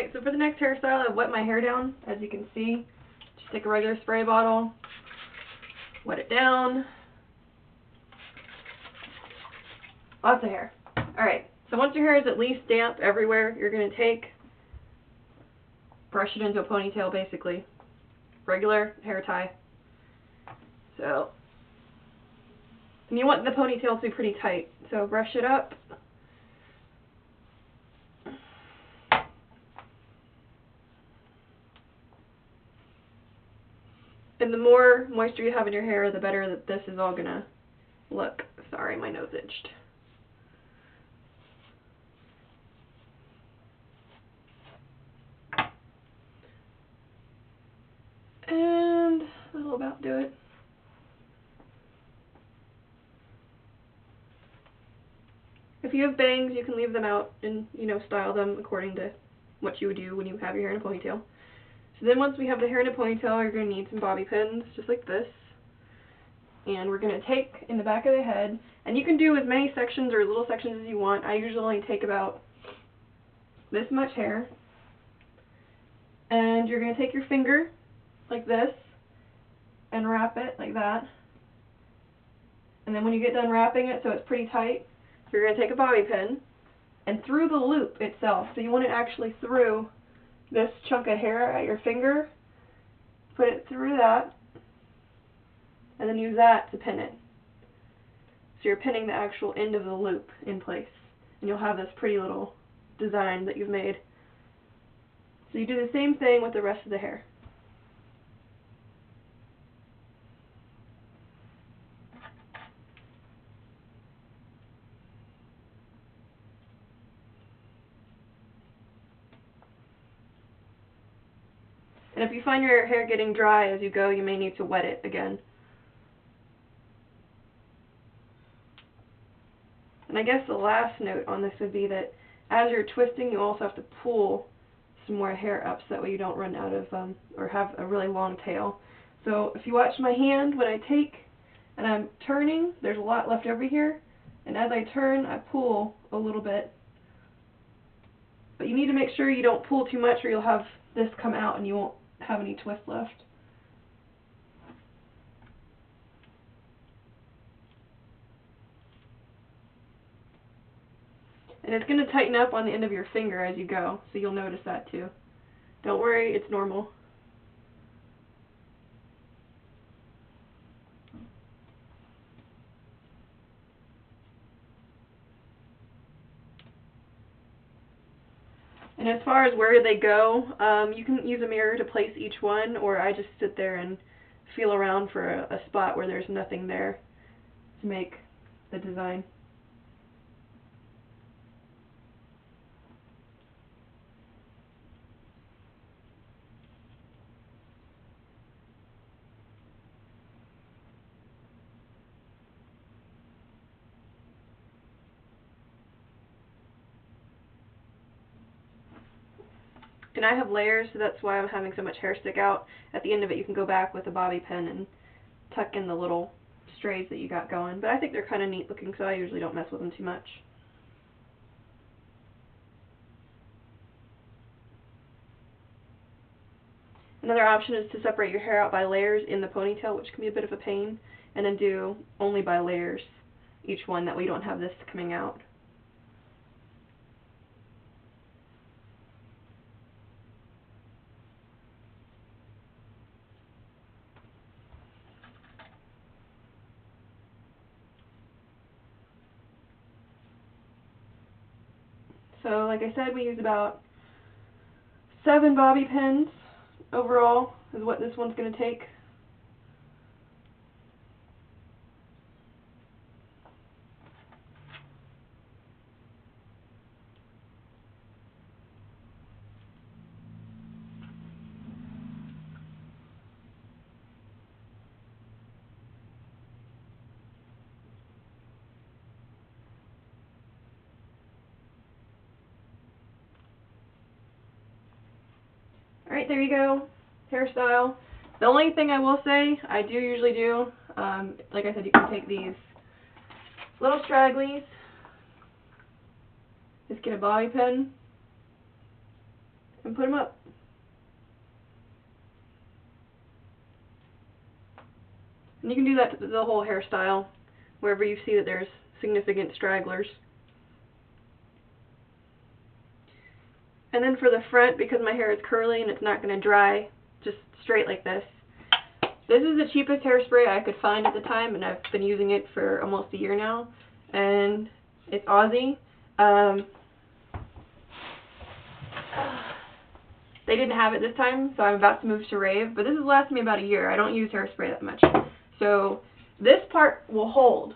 Alright, so for the next hairstyle, I've wet my hair down, as you can see. Just take a regular spray bottle, wet it down. Lots of hair. Alright, so once your hair is at least damp everywhere, you're going to brush it into a ponytail basically. Regular hair tie. So, and you want the ponytail to be pretty tight, so brush it up. And the more moisture you have in your hair, the better that this is all going to look. Sorry, my nose itched. And that'll about do it. If you have bangs, you can leave them out and, style them according to what you would do when you have your hair in a ponytail. So then once we have the hair in a ponytail, you're going to need some bobby pins, just like this. And we're going to take in the back of the head, and you can do as many sections or as little sections as you want. I usually only take about this much hair. And you're going to take your finger, like this, and wrap it like that. And then when you get done wrapping it so it's pretty tight, you're going to take a bobby pin, and through the loop itself, so you want it actually through this chunk of hair at your finger, put it through that, and then use that to pin it. So you're pinning the actual end of the loop in place, and you'll have this pretty little design that you've made. So you do the same thing with the rest of the hair. And if you find your hair getting dry as you go, you may need to wet it again. And I guess the last note on this would be that as you're twisting, you also have to pull some more hair up so that way you don't run out of, or have a really long tail. So if you watch my hand, when I take and I'm turning, there's a lot left over here. And as I turn, I pull a little bit. But you need to make sure you don't pull too much or you'll have this come out and you won't have any twist left. And it's going to tighten up on the end of your finger as you go, so you'll notice that too. Don't worry, it's normal. And as far as where they go, you can use a mirror to place each one, or I just sit there and feel around for a spot where there's nothing there to make the design. And I have layers, so that's why I'm having so much hair stick out. At the end of it, you can go back with a bobby pin and tuck in the little strays that you got going. But I think they're kind of neat looking, so I usually don't mess with them too much. Another option is to separate your hair out by layers in the ponytail, which can be a bit of a pain, and then do only by layers each one, that way you don't have this coming out. So like I said, we use about 7 bobby pins overall is what this one's going to take. Alright, there you go. Hairstyle. The only thing I will say, I do usually do, like I said, you can take these little stragglies, just get a bobby pin, and put them up. And you can do that to the whole hairstyle, wherever you see that there's significant stragglers. And then for the front, because my hair is curly and it's not going to dry just straight like this, this is the cheapest hairspray I could find at the time, and I've been using it for almost a year now, and it's Aussie. They didn't have it this time, so I'm about to move to Rave, but this has lasted me about a year. I don't use hairspray that much. So this part will hold,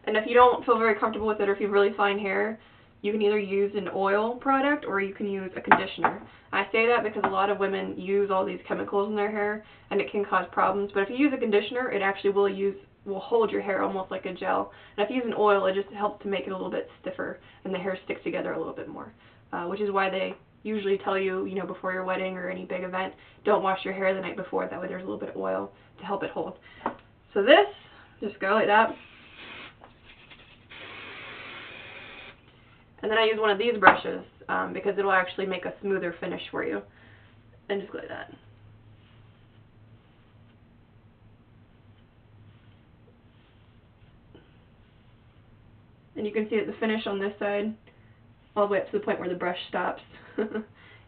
and if you don't feel very comfortable with it, or if you have really fine hair, you can either use an oil product or you can use a conditioner. I say that because a lot of women use all these chemicals in their hair and it can cause problems, but if you use a conditioner, it actually will hold your hair almost like a gel. And if you use an oil, it just helps to make it a little bit stiffer and the hair sticks together a little bit more, which is why they usually tell you, you know, before your wedding or any big event, don't wash your hair the night before. That way there's a little bit of oil to help it hold. So this, just go like that. And then I use one of these brushes because it will actually make a smoother finish for you. And just go like that. And you can see that the finish on this side, all the way up to the point where the brush stops,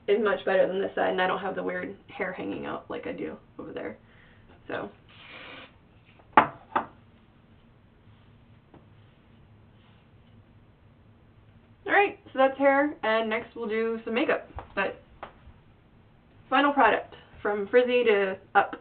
is much better than this side. And I don't have the weird hair hanging out like I do over there. So. Alright, so that's hair, and next we'll do some makeup. But final product, from frizzy to up.